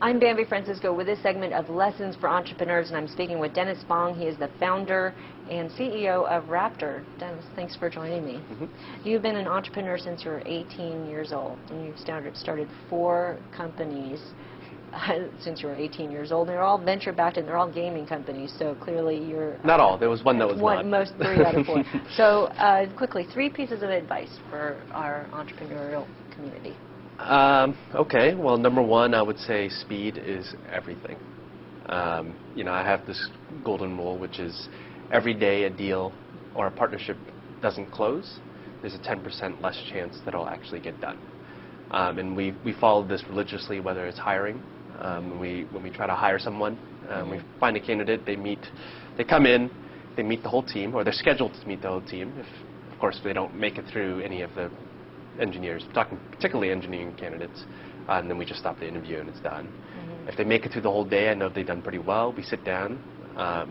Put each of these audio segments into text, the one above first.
I'm Bambi Francisco with this segment of Lessons for Entrepreneurs, and I'm speaking with Dennis Fong. He is the founder and CEO of Raptr. Dennis, thanks for joining me. You've been an entrepreneur since you were 18 years old, and you've started 4 companies since you were 18 years old. They're all venture-backed, and they're all gaming companies, so clearly you're... Not all. There was one that was not. Most 3 out of 4. So quickly, 3 pieces of advice for our entrepreneurial community. Okay, well, number 1, I would say speed is everything. You know, I have this golden rule, which is every day a deal or a partnership doesn't close, there's a 10% less chance that it'll actually get done. And we follow this religiously, whether it's hiring. When we try to hire someone, we find a candidate, they come in, they meet the whole team, or they're scheduled to meet the whole team. If, of course, they don't make it through any of the engineers, talking particularly engineering candidates, and then we just stop the interview and it's done. If they make it through the whole day, I know they've done pretty well. We sit down,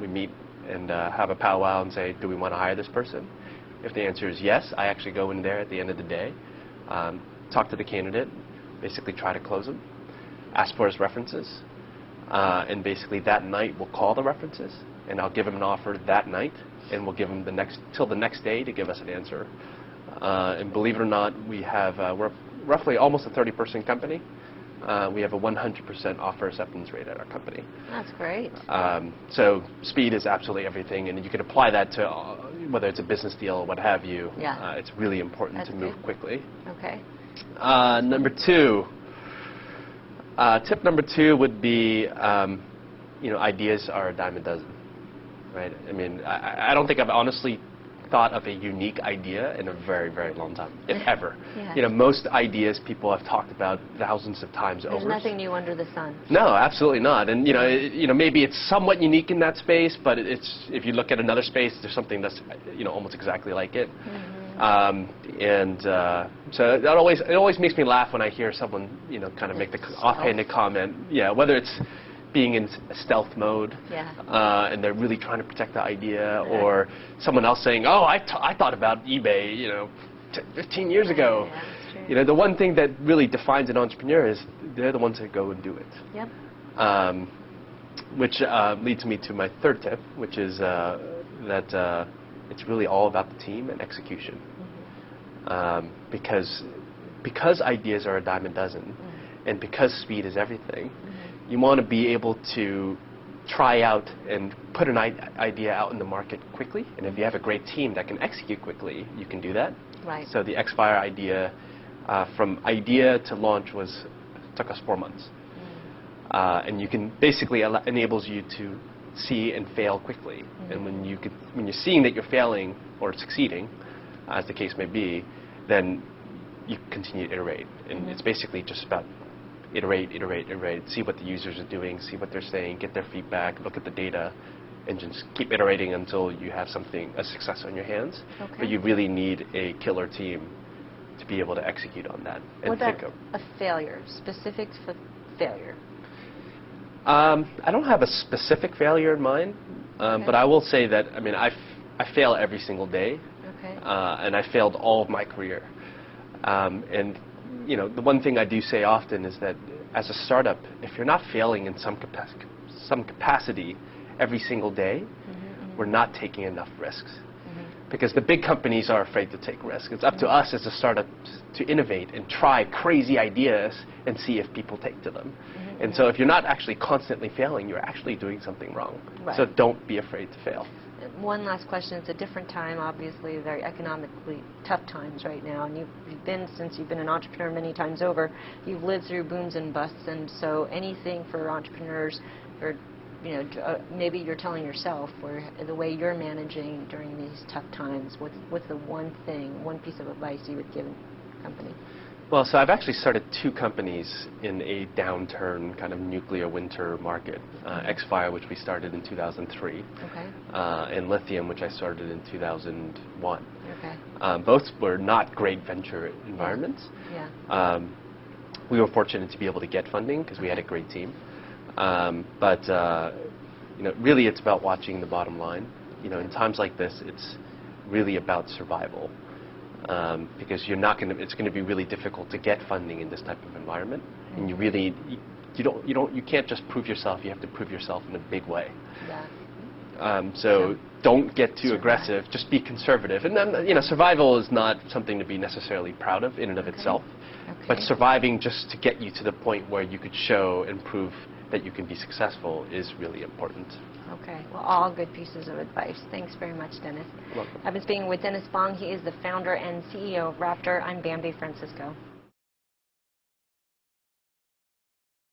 we meet and have a powwow and say, do we want to hire this person? If the answer is yes, I actually go in there at the end of the day, talk to the candidate, basically try to close him, ask for his references, and basically that night we'll call the references and I'll give him an offer that night, and we'll give him till the next day to give us an answer. And believe it or not, we're roughly almost a 30-person company. We have a 100% offer acceptance rate at our company. That's great. So speed is absolutely everything, and you can apply that to whether it's a business deal or what have you. Yeah. It's really important to move quickly. Okay. Number 2. Tip number 2 would be, you know, ideas are a dime a dozen, right? I mean, I don't think I've honestly thought of a unique idea in a very, very long time, if ever. Yeah. You know, most ideas people have talked about thousands of times over. There's nothing new under the sun. No, absolutely not. And you know, maybe it's somewhat unique in that space, but if you look at another space, there's something that's almost exactly like it. So it always makes me laugh when I hear someone kind of make the offhanded comment, whether it's being in stealth mode, and they're really trying to protect the idea, or someone else saying, "Oh, I thought about eBay, 15 years ago." Yeah, that's true. The one thing that really defines an entrepreneur is they're the ones that go and do it. Yep. Which leads me to my third tip, which is that it's really all about the team and execution. Because ideas are a dime a dozen, and because speed is everything, you want to be able to try out and put an idea out in the market quickly. And if you have a great team that can execute quickly, you can do that. Right. So the Xfire idea, from idea to launch, took us 4 months. And you can basically enables you to see and fail quickly. And when you're seeing that you're failing or succeeding, as the case may be, then you continue to iterate. And it's basically just about iterate, see what the users are doing, see what they're saying, get their feedback, look at the data, and just keep iterating until you have a success on your hands. Okay. But you really need a killer team to be able to execute on that. What about a failure, specific failure? I don't have a specific failure in mind, but I will say that, I fail every single day, and I failed all of my career. And the one thing I do say often is that as a startup, if you're not failing in some capacity every single day, we're not taking enough risks. Because the big companies are afraid to take risks. It's up to us as a startup to innovate and try crazy ideas and see if people take to them. And so if you're not actually constantly failing, you're actually doing something wrong. Right. So don't be afraid to fail. One last question. It's a different time, obviously, very economically tough times right now. And since you've been an entrepreneur many times over, you've lived through booms and busts. And so anything for entrepreneurs, or maybe you're telling yourself, or the way you're managing during these tough times, what's the one piece of advice you would give a company? Well, so I've actually started 2 companies in a downturn kind of nuclear winter market. Xfire, which we started in 2003, and Lithium, which I started in 2001. Both were not great venture environments. We were fortunate to be able to get funding because we had a great team. But really it's about watching the bottom line. In times like this, it's really about survival. Because it's going to be really difficult to get funding in this type of environment, and you really you can't just prove yourself. You have to prove yourself in a big way. Yeah. So don't get too aggressive. Just be conservative. And then, survival is not something to be necessarily proud of in and of itself. Okay. But surviving just to get you to the point where you could show and prove that you can be successful is really important. Okay. Well, all good pieces of advice. Thanks very much, Dennis. You're welcome. I've been speaking with Dennis Fong. He is the founder and CEO of Raptr. I'm Bambi Francisco.